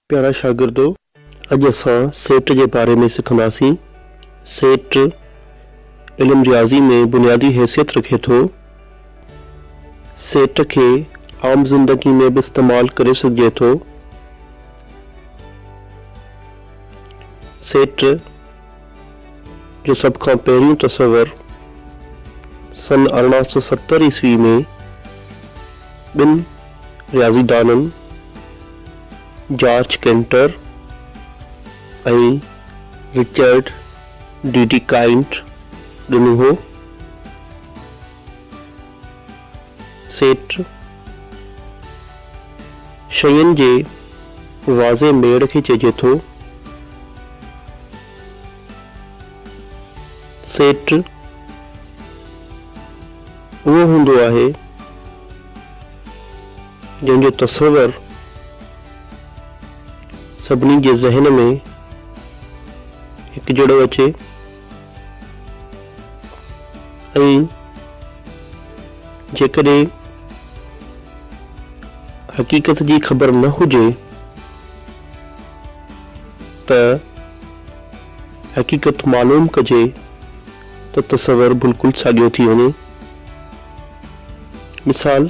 प्यारा शागिर्दो, अज असां सेट के बारे में सिखंदासीं। सेट इल्म रियाज़ी में बुनियादी हैसियत रखे थो। सेट के आम जिंदगी में भी इस्तेमाल करे सघिजे थो। सेट जो सब खां पहिरियों तस्वर सन 1870 ईस्वी में बिन रियाज़ीदाननि जॉर्ज कैंटर और रिचर्ड डी काइंट ॾिनो हो। सेट शयुनि जे वाज़े मेड़ खे चइजे थो। सेट उहो हूंदो आहे जंहिंजो तस्वर सभिनी जे ज़हन में हिकु जहिड़ो अचे ऐं जेकॾहिं हक़ीक़त जी ख़बर न हुजे त हक़ीक़त मालूम कजे त तस्वर बिल्कुलु साॻियो थी वञे। मिसाल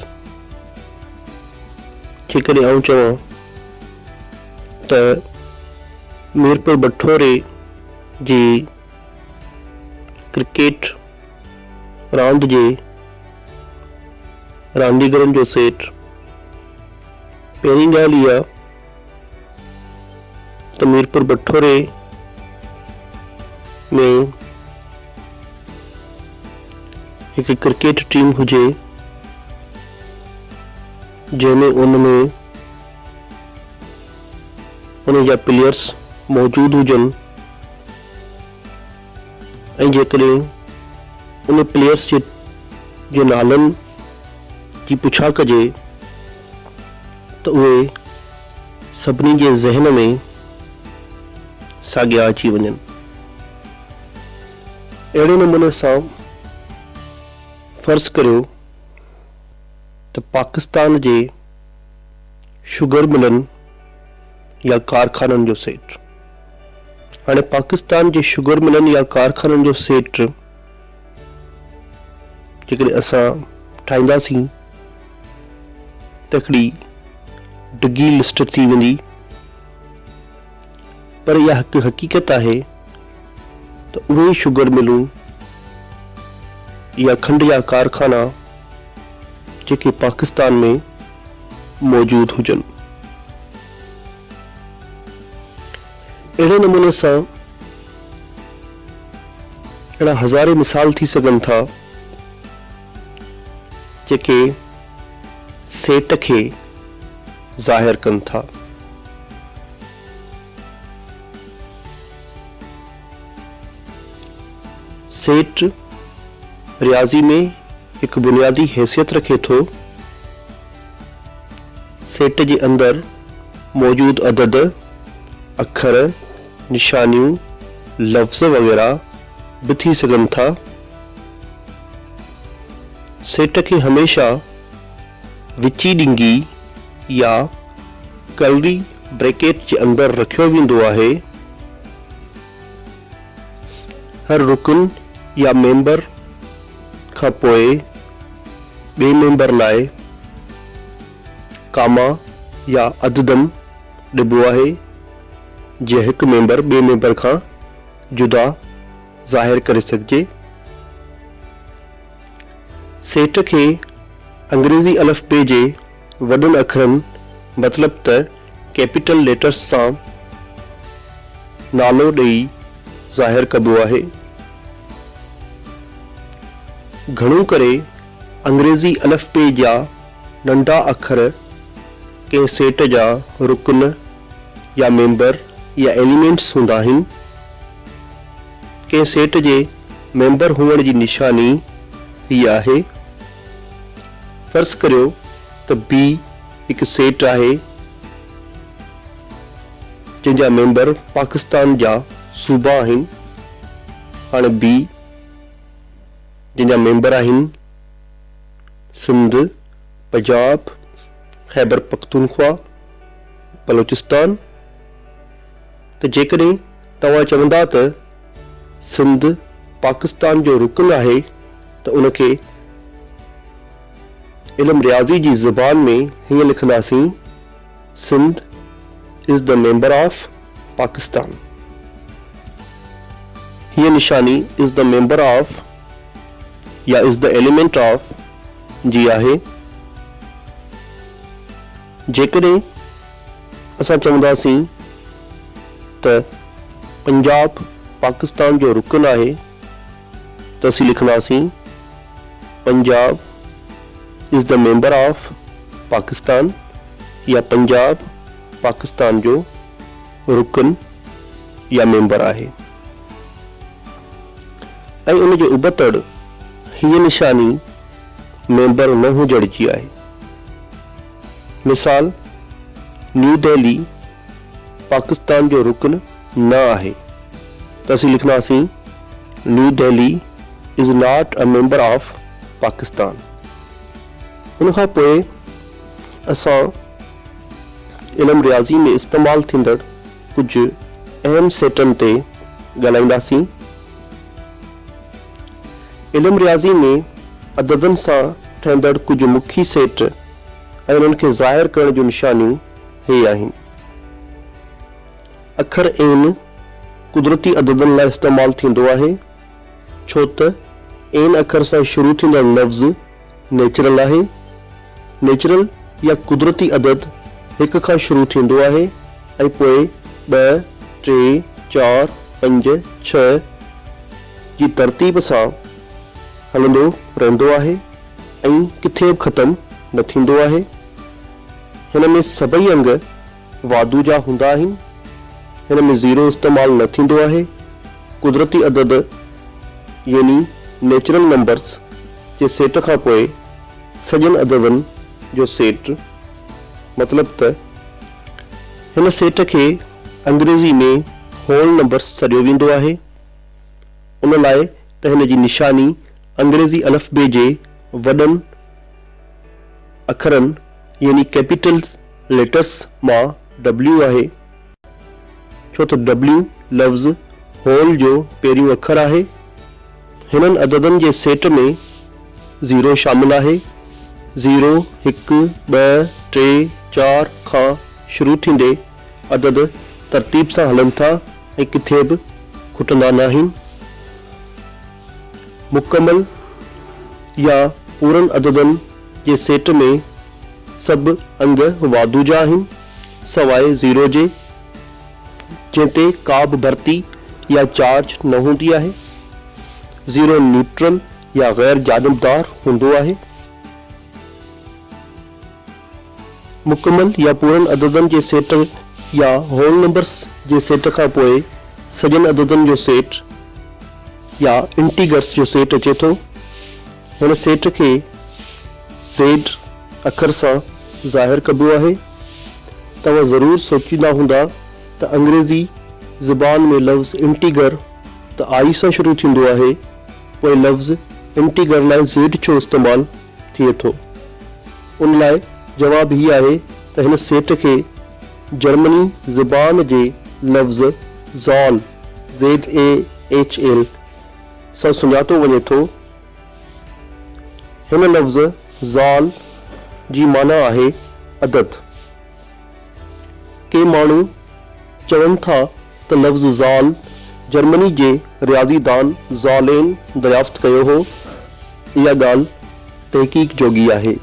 जेकॾहिं आउं चवां त मीरपुर बठोरे जी क्रिकेट रांद जे रांदीगरनि जो सेट, पहिरीं ॻाल्हि इहा त मीरपुर बठोरे में हिकु क्रिकेट टीम हुजे जंहिंमें उनमें उन जा प्लेयर्स मौजूद हुजनि ऐं जेकॾहिं उन प्लेयर्स जे नालनि जी पुछा कजे त उहे सभिनी जे ज़हन में साॻिया अची वञनि। अहिड़े नमूने सां फ़र्ज़ करियो त पाकिस्तान जे शुगर मिलनि या कारखाननि जो सेट। हाणे पाकिस्तान जे शुगर मिलनि या कारखाननि जो सेट जेकॾहिं असां ठाहींदासीं त हिकिड़ी डिघी लिस्ट थी वेंदी, पर इहा हिकु हक़ीक़त आहे त उहे शुगर मिलूं या खंड या कारखाना जेके पाकिस्तान में मौजूद हुजनि। अहिड़े नमूने सां अहिड़ा हज़ारे मिसाल थी सघनि था जेके सेट खे ज़ाहिर कनि था। सेट रियाज़ी में हिकु बुनियादी हैसियत रखे थो। सेट जे अंदर मौजूद अदद, अखर, निशानियूं, लफ्ज़ वग़ैरह भी थी सघनि था। सेट खे हमेशा विची ॾिंगी या कर्ली ब्रैकेट जे अंदर रखियो वेंदो आहे। हर रुकन या मेंबर खां पोइ ॿिए मेंबर लाइ कामा या अददम ॾिबो आहे जे हिकु मेंबर ॿिए मेंबर खां जुदा ज़ाहिर करे सघिजे। सेट खे अंग्रेज़ी अलफ़बे जे वॾनि अखरनि मतिलब त कैपिटल लेटर्स सां नालो ॾेई ज़ाहिर कबो आहे। घणो करे अंग्रेज़ी अलफ़बे जा नंढा अखर कंहिं सेट जा रुकन या मेंबर या एलिमेंट्स हूंदा आहिनि। कंहिं सेट जे मेंबर हुअण जी निशानी हीअ आहे। फ़र्ज़ करियो त बी हिकु सेट आहे जंहिंजा मेंबर पाकिस्तान जा सूबा आहिनि। हाणे बी जंहिंजा मेंबर आहिनि सिंध, पंजाब, खैबर पख्तूनख्वा, बलोचिस्तान त जेकॾहिं तव्हां चवंदा त सिंध पाकिस्तान जो रुकन आहे त उनखे इल्म रियाज़ी जी ज़बान में हीअं लिखंदासीं, Sindh is the member of Pakistan. हीअ निशानी इज़ द मेंबर ऑफ या इज़ द एलिमेंट ऑफ जी आहे। जेकॾहिं असां चवंदासीं त पंजाब पाकिस्तान जो रुकन आहे त असीं लिखंदासीं, Punjab is the member of Pakistan या पंजाब पाकिस्तान जो रुकन या मेंबर आहे। ऐं उन जे उबतड़ हीअ निशानी मेंबर न हुजण जी आहे। मिसाल, न्यू दिल्ली पाकिस्तान जो रुकन न आहे त असीं लिखंदासीं, New Delhi is not a member of Pakistan. उन खां पोइ असां इल्म रियाज़ी में इस्तेमालु थींदड़ कुझु अहम सेटनि ते ॻाल्हाईंदासीं। इल्म रियाज़ी में अददनि सां ठहंदड़ कुझु मुखी सेट ऐं उन्हनि खे ज़ाहिर करण जूं निशानियूं हे आहिनि। अखर एन कुदरती अददनि लाइ इस्तेमालु थींदो आहे, छो त एन अखर सां शुरू थींदड़ लफ़्ज़ नेचुरल आहे। नेचुरल या कुदरती अदद हिक खां शुरू थींदो आहे ऐं पोइ 2, 3, 4, 5, 6 जी तरतीब सां हलंदो रहंदो आहे ऐं किथे बि ख़तम न थींदो आहे। हिन में सभई अंग वाधू जा हूंदा आहिनि। हिन में ज़ीरो इस्तेमालु न थींदो आहे। कुदरती अदद यानी नेचुरल नंबर्स जे सेट खां पोइ सजन अददनि जो सेट, मतलब त हिन सेट खे अंग्रेज़ी में होल नंबर्स सॾियो वेंदो आहे। उन लाइ त हिन जी निशानी अंग्रेज़ी अल्फ़बे जे वॾनि अखरनि यानी कैपिटल लेटर्स मां W आहे, छो त W लफ़्ज़ होल जो पहिरियों अखर आहे। हिननि अददनि जे सेट में ज़ीरो शामिल आहे। ज़ीरो, 1, 2, 3, 4 खां शुरू थींदे अदद तरतीब सां हलनि था ऐं किथे बि खुटंदा न आहिनि। मुकमल या पूरन अददनि जे सेट में सभु अंग वाधू जा आहिनि सवाइ ज़ीरो जे, जंहिं ते का बि भर्ती या चार्ज न हूंदी आहे। ज़ीरो न्यूट्रल या गैर जानिबदार हूंदो आहे। मुकमल या पूरन अददनि जे सेट या होल नंबर्स जे सेट खां पोइ सजन अददनि जो सेट या इंटीगर्स जो सेट अचे थो। हिन सेट खे ज़ेड अखर सां ज़ाहिर कबो आहे। तव्हां ज़रूर सोचींदा हूंदा त अंग्रेज़ी ज़बान में लफ़्ज़ इंटीगर त आई सां शुरू थींदो आहे, पोइ लफ़्ज़ इंटीगर लाइ ज़ेड छो इस्तेमालु थिए थो। उन लाइ जवाब हीअ आहे त हिन सेट खे जर्मनी ज़बान जे लफ़्ज़ ज़ॉल ZAHL सां सुञातो वञे थो। हिन लफ़्ज़ ज़ॉल जी माना आहे अदद। के माण्हू चवनि था त लफ़्ज़ ज़ॉल जर्मनी जे रियाज़ीदान ज़ॉलेन दरियाफ़्त कयो हो। इहा ॻाल्हि तहक़ीक़ जोगी आहे।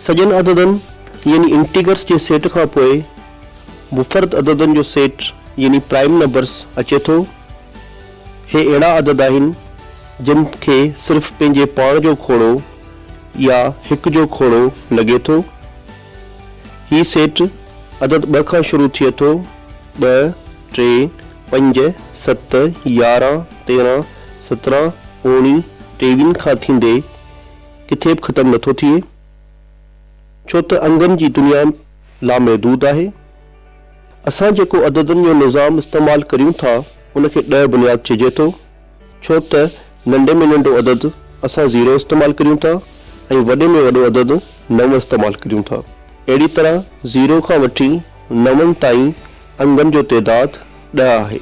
सजन अददनि यानी इंटीगर्स जे सेट खां पोइ मुफ़रद अददनि जो सेट यानी प्राइम नंबर्स अचे थो। हे अहिड़ा अदद आहिनि जिन खे सिर्फ़ पंहिंजे पाण जो खोड़ो या हिक जो खोड़ो लॻे थो। ही सेट अदद 2 खां शुरू थिए थो। 2, 3, 5, 7, 11, 13, 17, 19, 23 खां थींदे किथे बि ख़तम नथो थिए, छो त अंगनि जी दुनिया लामहदूद आहे। असां जेको अददनि जो निज़ाम इस्तेमालु करियूं था उनखे 10 बुनियाद चइजे थो, छो त नंढे में नंढो अदद असां ज़ीरो इस्तेमालु करियूं था ऐं वॾे में वॾो अदद 9 इस्तेमालु करियूं था। अहिड़ी तरह 0 खां वठी 9 ताईं अंगनि जो तइदाद 10 आहे।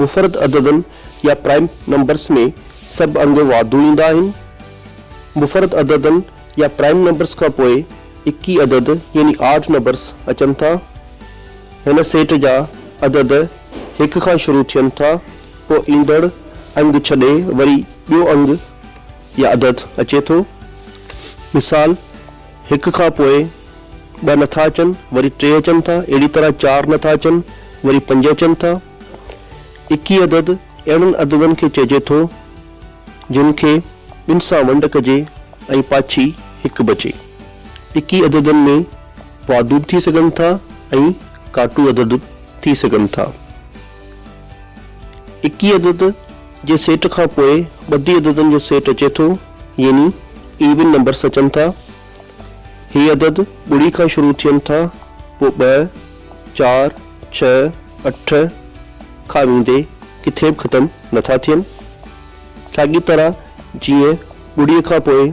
मुफ़रद अददनि या प्राइम नंबर्स में सभु अंग वाधू ईंदा आहिनि। मुफ़रद अददनि या प्राइम नंबर्स खां पोइ 21 अदद यानी ऑड नंबर्स अचनि था। हिन सेट जा अदद 1 खां शुरू थियनि था, पोइ ईंदड़ अंग छॾे वरी ॿियो अंग या अदद अचे थो। मिसाल 1 खां पोइ 2 नथा अचनि, वरी 3 अचनि था। अहिड़ी तरह 4 नथा अचनि, वरी 5 अचनि था। 21 अदद अहिड़नि अददनि खे चइजे थो जिन खे ॿिनि सां वंड कजे ऐं पाछी 1 बचे। 21 अददनि में वादूद थी सघनि था ऐं काटू अदद थी सघनि था। 21 अदद जे सेट खां पोइ ॿधी अददनि जो सेट अचे थो, यानी इवन नंबर्स अचनि था। हे अदद ॿुड़ी खां शुरू थियनि था, पोइ 2, 4, 6, 8 खां वेंदे किथे बि ख़तम नथा थियनि। साॻी तरह जीअं ॿुड़ीअ खां पोइ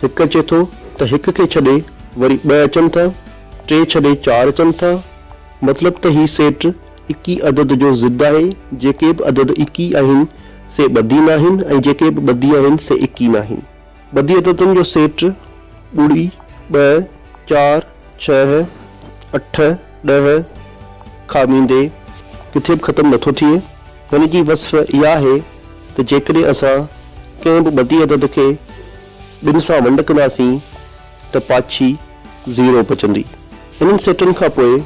1 अचे थो त 1 खे छॾे वरी 2 अचनि था, 3 छॾे 4 अचनि था। मतिलब त ही सेट 21 अदद जो ज़िद आहे। जेके बि अदद 21 आहिनि से ॿधी न आहिनि ऐं जेके बि ॿधी आहिनि से 21 न आहिनि। ॿधी अददनि जो सेट ॿुड़ी, 2, 4, 6, 8, 10 खां वेंदे किथे बि ख़तम नथो थिए। हिन जी वस्फ़ इहा आहे त जेकॾहिं असां कंहिं बि ॿधी अदद खे ॿिनि सां वंड कंदासीं त पाछी 0 बचंदी। इन्हनि सेटनि खां पोइ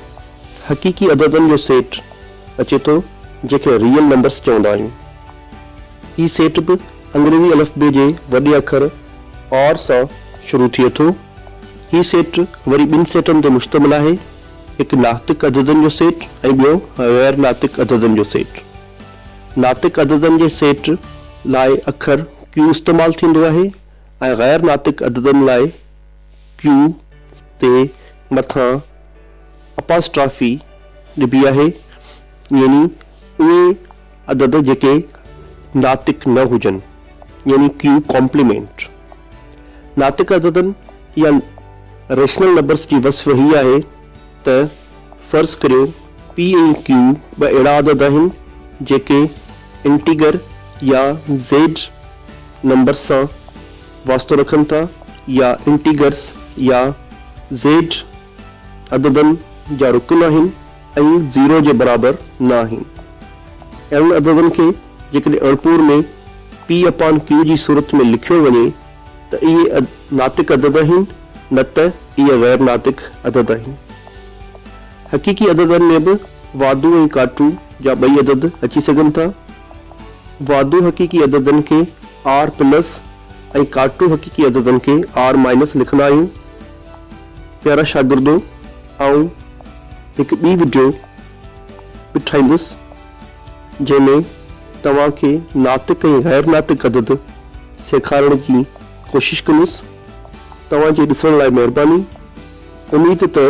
हक़ीक़ी अददनि जो सेट अचे थो, जंहिंखे रियल नंबर्स चवंदा आहियूं। ही सेट बि अंग्रेज़ी अलिफ़बे जे वॾे अखर और सां शुरू थिए थो। ही सेट वरी 2 सेटनि ते मुश्तमिल आहे, हिकु नातिक अददनि जो सेट ऐं ॿियो गैर नातिक अददनि जो सेट। नातिक अददनि जे सेट लाइ अखर क्यू इस्तेमालु थींदो आहे ऐं गैर नातिक अददनि लाइ क्यू ते मथां अपास्ट्राफी ॾिबी आहे, यानी उहे अदद जेके नातिक न हुजनि, यानी क्यू कॉम्प्लीमेंट। नातिक अददनि या रेशनल नंबर्स जी वस्फ़ ही आहे त फ़र्ज़ करियो P ऐं Q ॿ अहिड़ा अदद आहिनि जेके इंटीगर या ज़ेड नंबर सां वास्तो रखनि था, या इंटीगर्स या ज़ेड अददनि जा रुकन आहिनि ऐं 0 जे बराबर न आहिनि। अहिड़नि अददनि खे जेकॾहिं अणपूर में P/Q जी सूरत में लिखियो वञे त इहे नातिक अदद आहिनि, न त इहे गैर नातिक अदद आहिनि। हक़ीक़ी अददनि में बि वादू ऐं काटू जा 2 अदद अची सघनि था। वादू हक़ीक़ी अददनि खे R+ ऐं काटू हक़ीक़ी अददनि खे R- लिखंदा आहियूं। प्यारा शागिर्दो, आउं हिकु ॿी वीडियो बि ठाहींदुसि जंहिंमें तव्हांखे नातिक ऐं गैर नातिक अदद सेखारण जी कोशिशि कंदुसि। तव्हांजे ॾिसण लाइ महिरबानी। उम्मीद त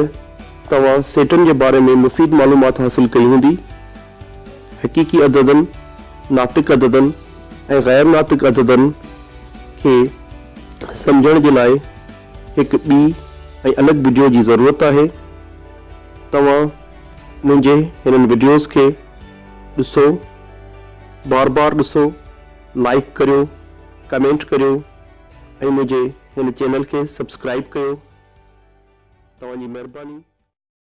तव्हां सेटनि जे बारे में मुफ़ीद मालूमात हासिल कई हूंदी। हक़ीक़ी अददनि, नातिक अददनि ऐं गैर नातिक अददनि खे सम्झण जे लाइ हिकु ॿी ऐं अलॻि वीडियो जी ज़रूरत आहे। तव्हां मुंहिंजे हिननि वीडियोज़ खे ॾिसो, बार बार ॾिसो, लाइक करियो, कमेंट करियो ऐं मुंहिंजे हिन चैनल खे सब्सक्राइब कयो। तव्हांजी महिरबानी।